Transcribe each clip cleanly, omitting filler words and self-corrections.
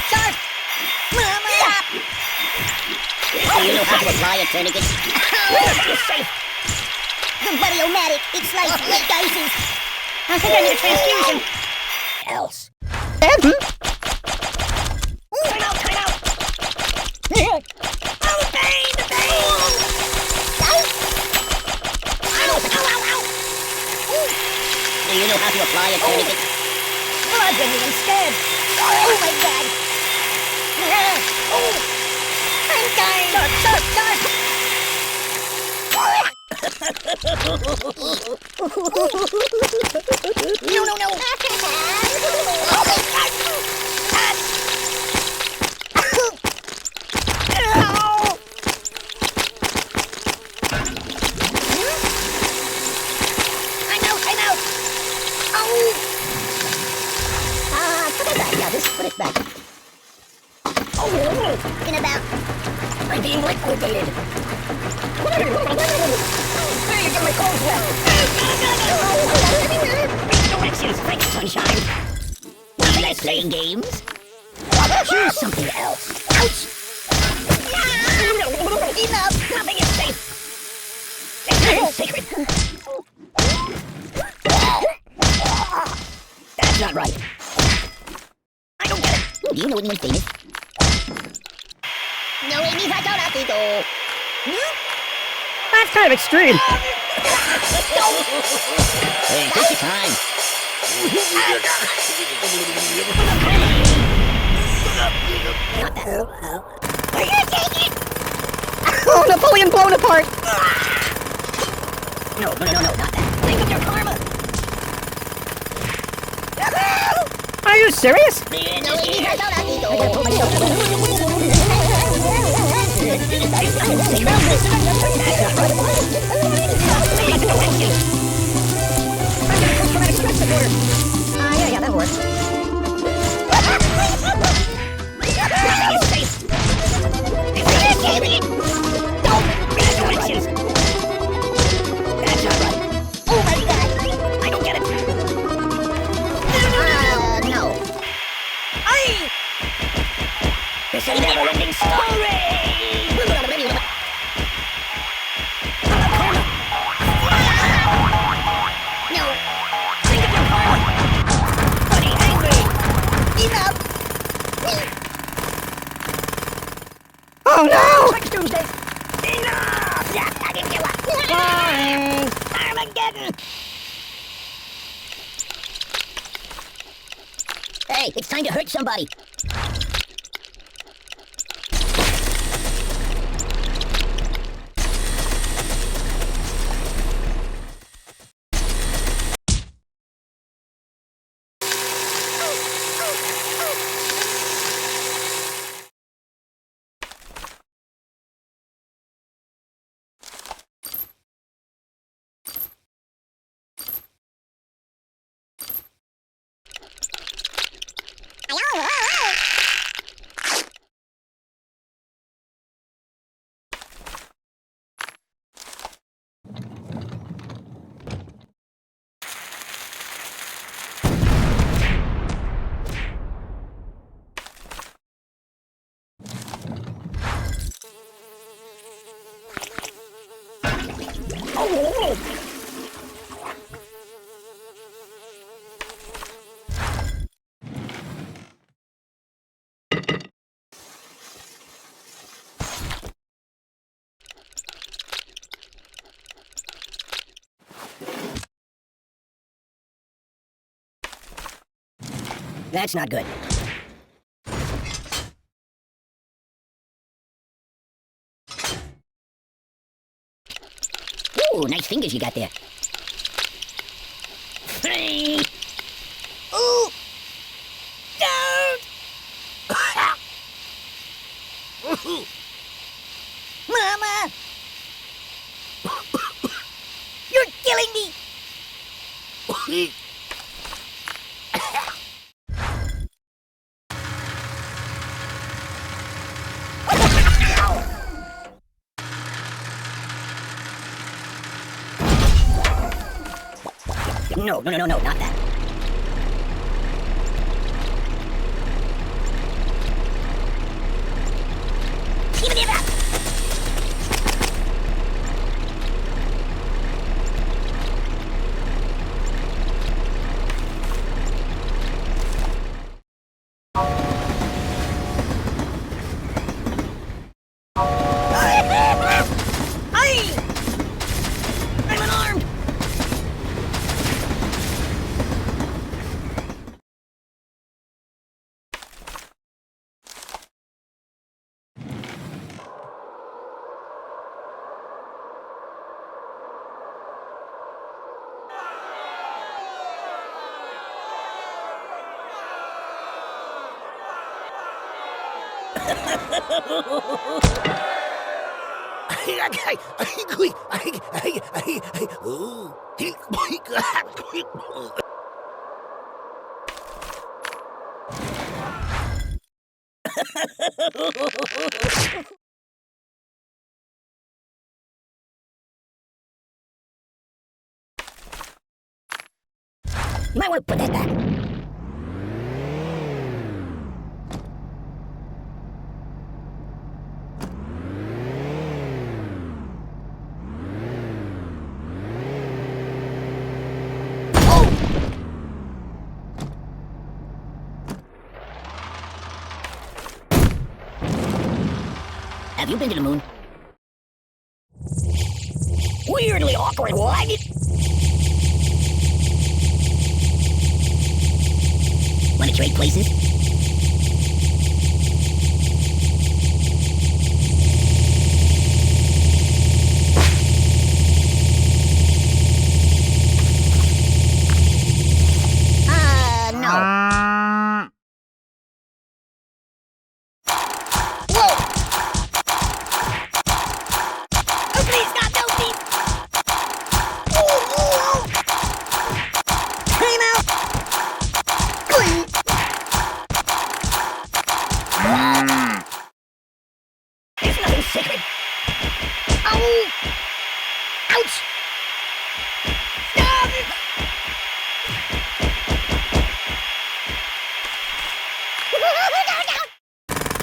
Sharp! Mama! Do you know how to apply a tourniquet? You're safe. The Buddy-O-Matic, it slices like dices. I think I need a transfusion. Else. Time out, time out! Oh, the pain, the pain! Ow, ow, ow! Do you know how to apply a tourniquet? Blood when I'm scared. Oh my god! Oh! I'm dying! Sharp, sharp, sharp! No, no, no! Oh my god! I'm out! Oh! Put it back, yeah, just put it back. Oh, in about. I'm being liquidated. Hey, you get my clothes wet. Directions, thanks, sunshine. Would you like playing games? Choose something else. Ouch! Enough! Nothing is safe. It's sacred. That's not right. I don't get it. Do you know anyone famous? No, Amy's hot dog, Tito. That's kind of extreme. Hey, take your time. Not that. Are you taking it? Oh, Napoleon blown apart. No, not that. Think of your karma. Are you serious? No, Amy's hot dog, Tito. Yeah, that works. That's not right. Oh my god! I don't get it. No. It's a never-ending story. No. Think of your karma. Buddy, angry. Enough. Oh no! Like Tuesday. Enough. Yeah, I can give up. Armageddon. Hey, it's time to hurt somebody. That's not good. Ooh, nice fingers you got there. Ooh. Don't. Mama. You're killing me. No, not that. You might want to put that back. Have you been to the moon? Weirdly awkward, what? Wanna trade places? No. Whoa! Oh, please, God, no, please! Time out! There's nothing sacred. Oh! Ouch! Stop!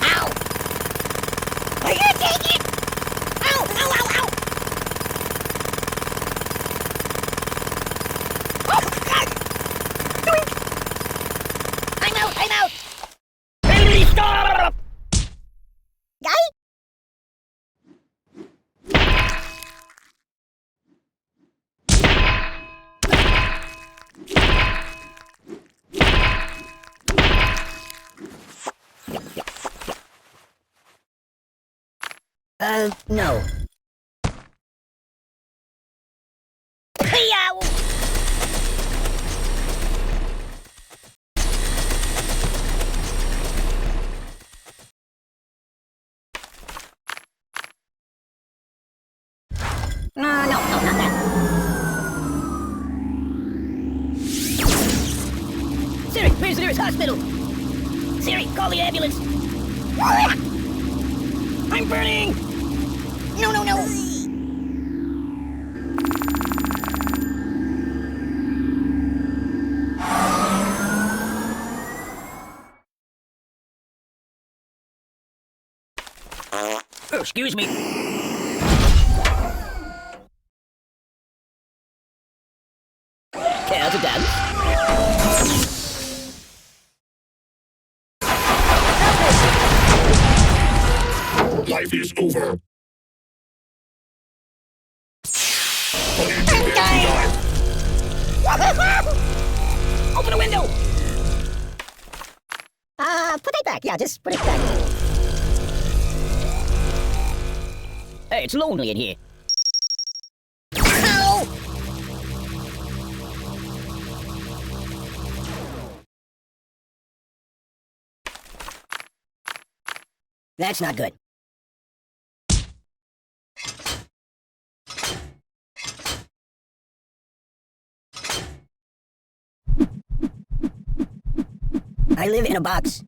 Ow! Are you gonna take it? Ow! Ow! Ow! Ow! Oh God! Doink! I'm out! I'm out! Baby, stop! Guy? No. Yow! No, not that. Siri, where's the nearest hospital? Siri, call the ambulance. I'm burning! No, no, no! Oh, excuse me. Care to dance? Life is over. I'm dying! Open a window! Put it back. Yeah, just put it back. Hey, it's lonely in here. Ow! That's not good. I live in a box.